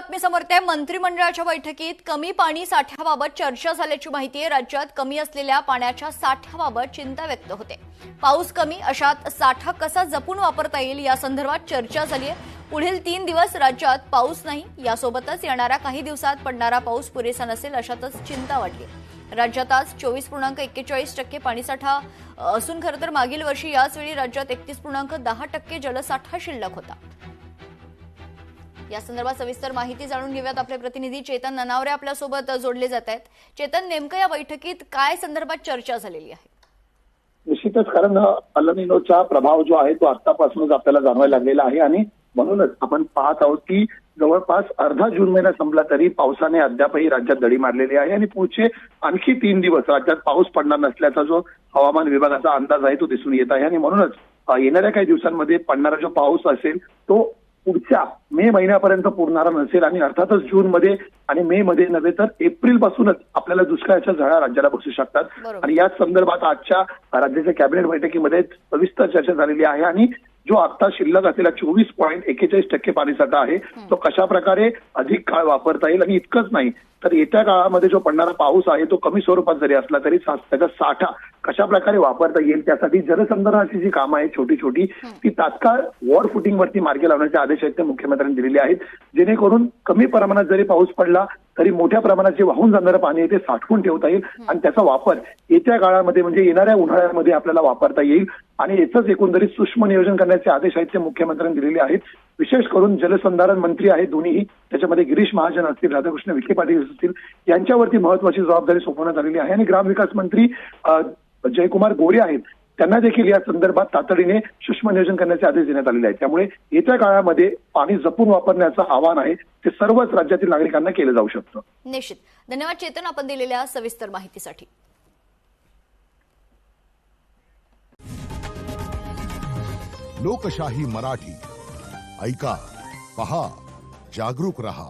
बातमी समोर येते। मंत्रिमंडळाच्या बैठकीत कमी पाणी साठ्याबाबत चर्चा झाल्याची माहिती आहे। राज्यात कमी असलेल्या पाण्याच्या साठ्याबाबत चिंता व्यक्त होते। पाऊस कमी अशात साठा कसा जपून वापरता येईल या संदर्भात चर्चा झाली आहे। पुढील 3 दिवस राज्यात पाऊस नाही, यासोबतच येणाऱ्या काही दिवसात पडणारा पाऊस पुरेसा नसेल अशातच चिंता वाढली। राज्यात आज 24.41% पाणीसाठा असून खरं तर मागील वर्षी याच वेळी राज्यात 31.10% जलसाठा शिल्लक होता। या संदर्भात सविस्तर माहिती जाणून घेऊयात। आपले प्रतिनिधी चेतन ननावरे आपल्या सोबत जोडले जात आहेत। चेतन, नेमकं या बैठकीत काय संदर्भात चर्चा झालेली आहे? निश्चितच, कारण अल निनोचा प्रभाव जो आहे तो आतापासूनच आपल्याला जाणवायला लागलेला आहे आणि म्हणूनच आपण पाहत आहोत की जवळपास अर्धा जून महिना संपला तरी पावसाने अद्यापही राज्यात दडी मारलेली आहे आणि पुढचे आणखी 3 दिवस राज्यात पाऊस पडणार नसल्याचा जो हवामान विभागाचा अंदाज आहे तो दिसून येत आहे आणि म्हणूनच येणाऱ्या काही दिवसांमध्ये पडणारा जो पाऊस असेल तो पुढच्या मे महिन्यापर्यंत पुरणारा नसेल आणि अर्थातच जून मध्ये आणि मे मध्ये नव्हे तर एप्रिल पासूनच आपल्याला दुष्काळाच्या झळा राज्याला बसू शकतात। आणि याच संदर्भात आजच्या राज्याच्या कॅबिनेट बैठकीमध्ये सविस्तर चर्चा झालेली आहे आणि जो आता शिल्लक असलेला 24.41% पाणीसाठा आहे तो कशा प्रकारे अधिक काळ वापरता येईल आणि इतकंच नाही तर येत्या काळामध्ये जो पडणारा पाऊस आहे तो कमी स्वरूपात जरी असला तरी त्याचा साठा कशा प्रकारे वापरता येईल त्यासाठी जलसंधारणाची जी कामं आहेत छोटी छोटी ती तात्काळ वॉर फुटिंगवरती मार्गी लावण्याचे आदेश आहेत ते मुख्यमंत्र्यांनी दिलेले आहेत, जेणेकरून कमी प्रमाणात जरी पाऊस पडला तरी मोठ्या प्रमाणात जे वाहून जाणारं पाणी आहे ते साठवून ठेवता येईल आणि त्याचा वापर येत्या काळामध्ये म्हणजे येणाऱ्या उन्हाळ्यामध्ये आपल्याला वापरता येईल आणि याचंच एकंदरीत सूक्ष्म नियोजन करण्याचे आदेश आहेत ते मुख्यमंत्र्यांनी दिलेले आहेत। विशेष करून जलसंधारण मंत्री आहेत दोन्हीही, त्याच्यामध्ये गिरीश महाजन असतील, राधाकृष्ण विखे पाटील असतील, यांच्यावरती महत्वाची जबाबदारी सोपवण्यात आलेली आहे आणि ग्रामविकास मंत्री जयकुमार गोरे आहेत त्यांना देखील या संदर्भात तातडीने सूक्ष्म नियोजन करण्याचे आदेश देण्यात आलेले आहेत। त्यामुळे येत्या काळामध्ये पाणी जपून वापरण्याचं आवाहन आहे ते सर्वच राज्यातील नागरिकांना केलं जाऊ शकतं। निश्चित। धन्यवाद चेतन, आपण दिलेल्या सविस्तर माहितीसाठी। लोकशाही मराठी ऐका, पहा, जागरूक रहा।